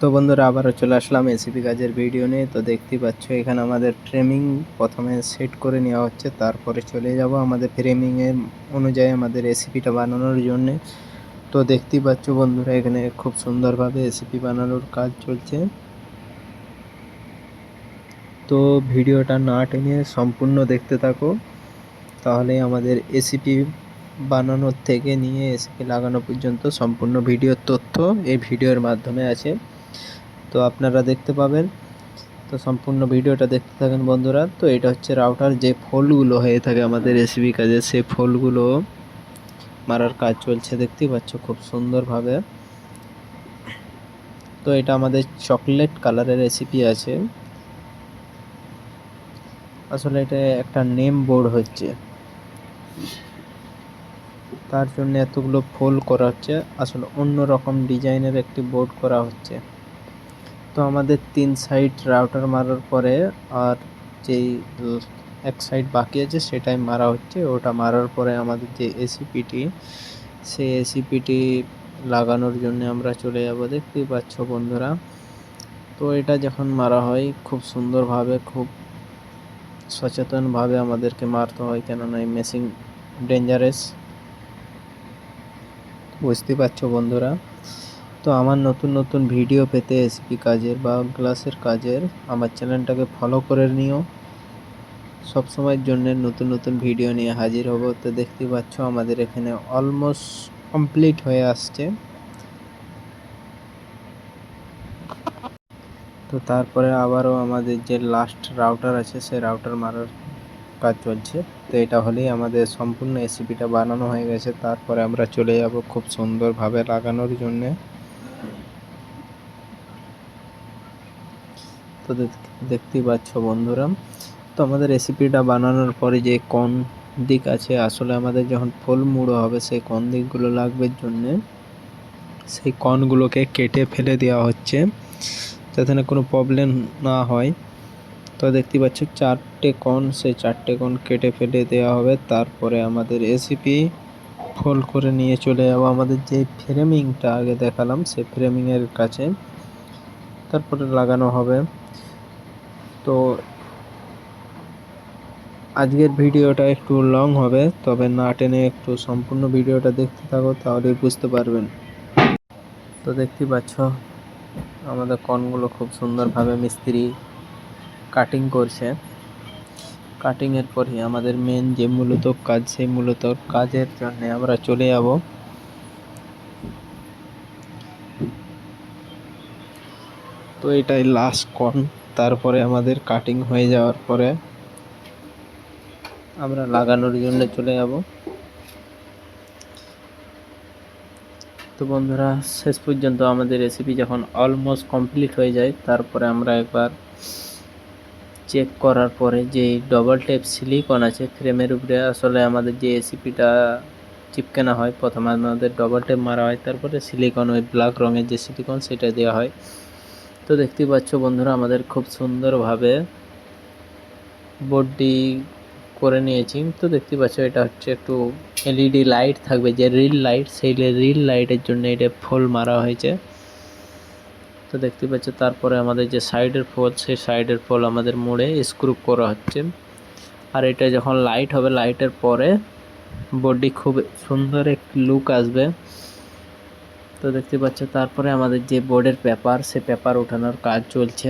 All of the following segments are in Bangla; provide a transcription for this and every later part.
তো বন্ধুরা আবারও চলে আসলাম এসিপি কাজের ভিডিও নিয়ে। তো দেখতেই পাচ্ছ এখানে আমাদের ফ্রেমিং প্রথমে সেট করে নেওয়া হচ্ছে, তারপরে চলে যাব আমাদের ফ্রেমিংয়ের অনুযায়ী আমাদের এসিপিটা বানানোর জন্যে। তো দেখতেই পাচ্ছ বন্ধুরা এখানে খুব সুন্দরভাবে এসিপি বানানোর কাজ চলছে। তো ভিডিওটা না টেনে সম্পূর্ণ দেখতে থাকো, তাহলে আমাদের এসিপি বানানোর থেকে নিয়ে এসিপি লাগানো পর্যন্ত সম্পূর্ণ ভিডিওর তথ্য এই ভিডিওর মাধ্যমে আছে, তো আপনারা দেখতে পাবেন। তো সম্পূর্ণ ভিডিওটা দেখতে থাকেন বন্ধুরা। তো এটা হচ্ছে রাউটার, যে ফোলগুলো হয়ে থাকে আমাদের এসিবি কাজে, সেই ফোলগুলো মারার কাজ চলছে, দেখতেই পাচ্ছ খুব সুন্দরভাবে। তো এটা আমাদের চকলেট কালারের রেসিপি আছে, আসলে এটা একটা নেম বোর্ড হচ্ছে, তার জন্য এতগুলো ফোল করা হচ্ছে, আসলে অন্য রকম ডিজাইনের একটি বোর্ড করা হচ্ছে। তো আমাদের 3 সাইড রাউটার মারার পরে আর যেই এক সাইড বাকি আছে সেটাই মারা হচ্ছে। ওটা মারার পরে আমাদের যে এসিপিটি, সেই এসিপিটি লাগানোর জন্য আমরা চলে যাব, দেখতেই পাচ্ছ বন্ধুরা। তো এটা যখন মারা হয় খুব সুন্দরভাবে, খুব সচেতনভাবে আমাদেরকে মারতে হয়, কেননা এই মেশিন ডেঞ্জারাস, বুঝতে পারছো বন্ধুরা। তো আমার নতুন নতুন ভিডিও পেতে এসিপি কাজের বা গ্লাসের কাজের আমার চ্যানেলটাকে ফলো করে নিও, সবসময়ের জন্য নতুন নতুন ভিডিও নিয়ে হাজির হব। তো দেখতে পাচ্ছ আমাদের এখানে অলমোস্ট কমপ্লিট হয়ে আসছে। তো তারপরে আবারও আমাদের যে লাস্ট রাউটার আছে সেই রাউটার মারার কাজ চলছে। তো এটা হলেই আমাদের সম্পূর্ণ এসিপিটা বানানো হয়ে গেছে, তারপরে আমরা চলে যাব খুব সুন্দরভাবে লাগানোর জন্যে। তো দেখতেই পাচ্ছ বন্ধুরা, তো আমাদের রেসিপিটা বানানোর পরে যে কোন দিক আছে, আসলে আমাদের যখন ফুল মুড়ো হবে সেই কোন দিকগুলো লাগবে জন্যে সেই কনগুলোকে কেটে ফেলে দেওয়া হচ্ছে, যাতে না কোনো প্রবলেম না হয়। তো দেখতে পাচ্ছ 4টে কন, সেই 4টে কন কেটে ফেলে দেওয়া হবে। তারপরে আমাদের এসিপি ফোল্ড করে নিয়ে চলে যাবো আমাদের যে ফ্রেমিংটা আগে দেখালাম সেই ফ্রেমিংয়ের কাছে, তারপরে লাগানো হবে। তো আজকের ভিডিওটা একটু লং হবে, তবে না টেনে একটু সম্পূর্ণ ভিডিওটা দেখতে থাকো, তাহলেই বুঝতে পারবেন। তো দেখতে পাচ্ছ আমাদের কনগুলো খুব সুন্দরভাবে মিস্ত্রি কাটিং করছে। কাটিংয়ের পরে আমাদের মেন যে মূলত কাজ, সেই মূলত কাজের জন্য আমরা চলে যাব। তো এটাই লাস্ট কন, তারপরে আমাদের কাটিং হয়ে যাওয়ার পরে আমরা লাগানোর জন্য চলে যাব। তো বন্ধুরা শেষ পর্যন্ত আমাদের রেসিপি যখন অলমোস্ট কমপ্লিট হয়ে যায়, তারপরে আমরা একবার চেক করার পরে যে ডবল টেপ সিলিকন আছে ফ্রেমের উপরে, আসলে আমাদের যে রেসিপিটা চিপকানো হয় প্রথমে আমাদের ডবল টেপ মারা হয়, তারপরে সিলিকন ওই ব্ল্যাক রঙের যে সিলিকন সেটা দেওয়া হয়। তো দেখতেই পাচ্ছ বন্ধুরা আমাদের খুব সুন্দরভাবে বোর্ডটি করে নিয়েছি। তো দেখতে পাচ্ছ এটা হচ্ছে একটু এলইডি লাইট থাকবে, যে রিল লাইট, সেই রিল লাইটের জন্য এটা ফোল মারা হয়েছে। তো দেখতে পাচ্ছ তারপরে আমাদের যে সাইডের ফোল, সেই সাইডের ফোল আমাদের মোড়ে স্ক্রু করা হচ্ছে। আর এটা যখন লাইট হবে, লাইটের পরে বোর্ডটি খুব সুন্দর একটি লুক আসবে। তো দেখতে পাচ্ছ তারপরে আমাদের যে বোর্ডের পেপার, সে পেপার ওঠানোর কাজ চলছে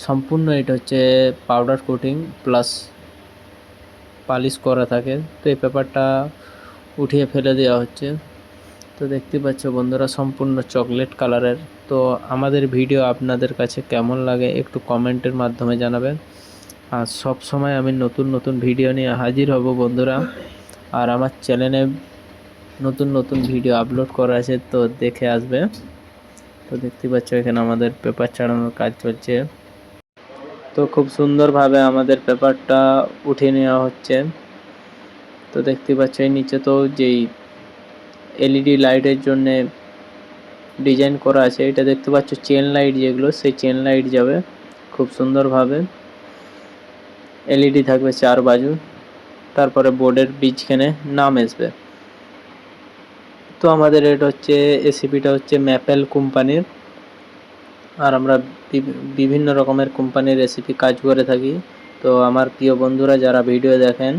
সম্পূর্ণ। এটা হচ্ছে পাউডার কোটিং প্লাস পালিশ করা থাকে, তো এই পেপারটা উঠিয়ে ফেলে দেওয়া হচ্ছে। তো দেখতে পাচ্ছ বন্ধুরা সম্পূর্ণ চকলেট কালারের। তো আমাদের ভিডিও আপনাদের কাছে কেমন লাগে একটু কমেন্টের মাধ্যমে জানাবেন। আর সব সময় আমি নতুন নতুন ভিডিও নিয়ে হাজির হব বন্ধুরা। আর আমার চ্যানেলে নতুন নতুন ভিডিও আপলোড করা আছে, তো দেখে আসবে। তো দেখতে পাচ্ছ এখানে আমাদের পেপার ছাড়ানোর কাজ চলছে। তো খুব সুন্দরভাবে আমাদের পেপারটা উঠিয়ে নেওয়া হচ্ছে। তো দেখতে পাচ্ছ এই নিচে তো যেই এলইডি লাইটের জন্য ডিজাইন করা আছে, এটা দেখতে পাচ্ছ চেন লাইট যেগুলো, সেই চেন লাইট যাবে খুব সুন্দরভাবে। এলইডি থাকবে 4 বাজু, তারপরে বোর্ডের বীজখানে নাম আসবে। তো আমাদের এটা হচ্ছে এসিপিটা হচ্ছে ম্যাপেল কোম্পানির। আর আমরা বিভিন্ন রকমের কোম্পানির রেসিপি কাজ করে থাকি। তো আমার প্রিয় বন্ধুরা যারা ভিডিও দেখেন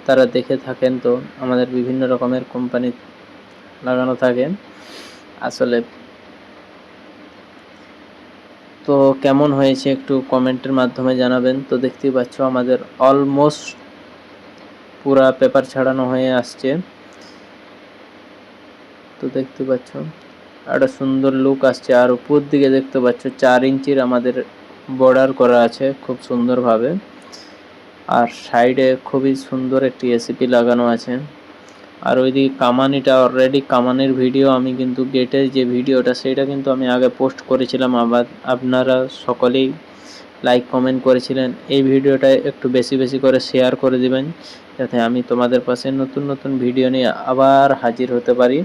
তারা দেখে থাকেন, তো আমাদের বিভিন্ন রকমের কোম্পানি লাগানো থাকে আসলে। তো কেমন হয়েছে একটু কমেন্টের মাধ্যমে জানাবেন। তো দেখতেই পাচ্ছ আমাদের অলমোস্ট পুরা পেপার ছাড়ানো হয়ে আসছে। তো দেখতে পাচ্ছ একটা সুন্দর লুক আসছে। আর উপর দিকে দেখতে পাচ্ছ 4 ইঞ্চির আমাদের বর্ডার করা আছে খুব সুন্দরভাবে। আর সাইডে খুবই সুন্দর একটি এসিপি লাগানো আছে। আর ওইদিকে কামানিটা অলরেডি কামানের ভিডিও আমি কিন্তু গেটের যে ভিডিওটা সেটা কিন্তু আমি আগে পোস্ট করেছিলাম। আবার আপনারা সকলেই লাইক কমেন্ট করেছিলেন। এই ভিডিওটা একটু বেশি বেশি করে শেয়ার করে দিবেন যাতে আমি তোমাদের পাশে নতুন নতুন ভিডিও নিয়ে আবার হাজির হতে পারি।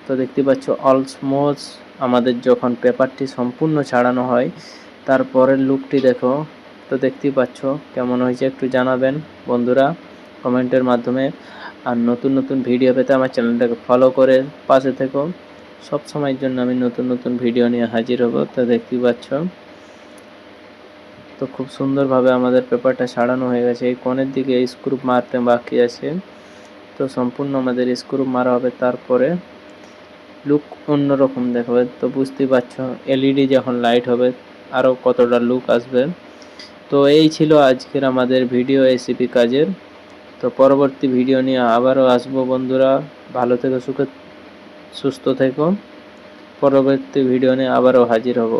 তো দেখতে পাচ্ছ অলমোস্ট আমাদের যখন পেপারটি সম্পূর্ণ ছাড়ানো হয় তারপরের লুকটি দেখো। তো দেখতেই পাচ্ছ কেমন হয়েছে একটু জানাবেন বন্ধুরা কমেন্টের মাধ্যমে। আর নতুন নতুন ভিডিও পেতে আমার চ্যানেলটাকে ফলো করে পাশে থেকো। সব সময়ের জন্য আমি নতুন নতুন ভিডিও নিয়ে হাজির হব। তো দেখতেই পাচ্ছ তো খুব সুন্দরভাবে আমাদের পেপারটা ছাড়ানো হয়ে গেছে। এই কোণের দিকে স্ক্রু মারতে বাকি আছে, তো সম্পূর্ণ আমাদের স্ক্রু মারা হবে, তারপরে লুক অন্যরকম দেখাবে। তো বুঝতেই পারছ এলইডি যখন লাইট হবে আরও কতটা লুক আসবে। তো এই ছিল আজকের আমাদের ভিডিও এসিপি কাজের। তো পরবর্তী ভিডিও নিয়ে আবারও আসবো বন্ধুরা। ভালো থেকো, সুস্থ থেকো। পরবর্তী ভিডিও নিয়ে আবারও হাজির হব।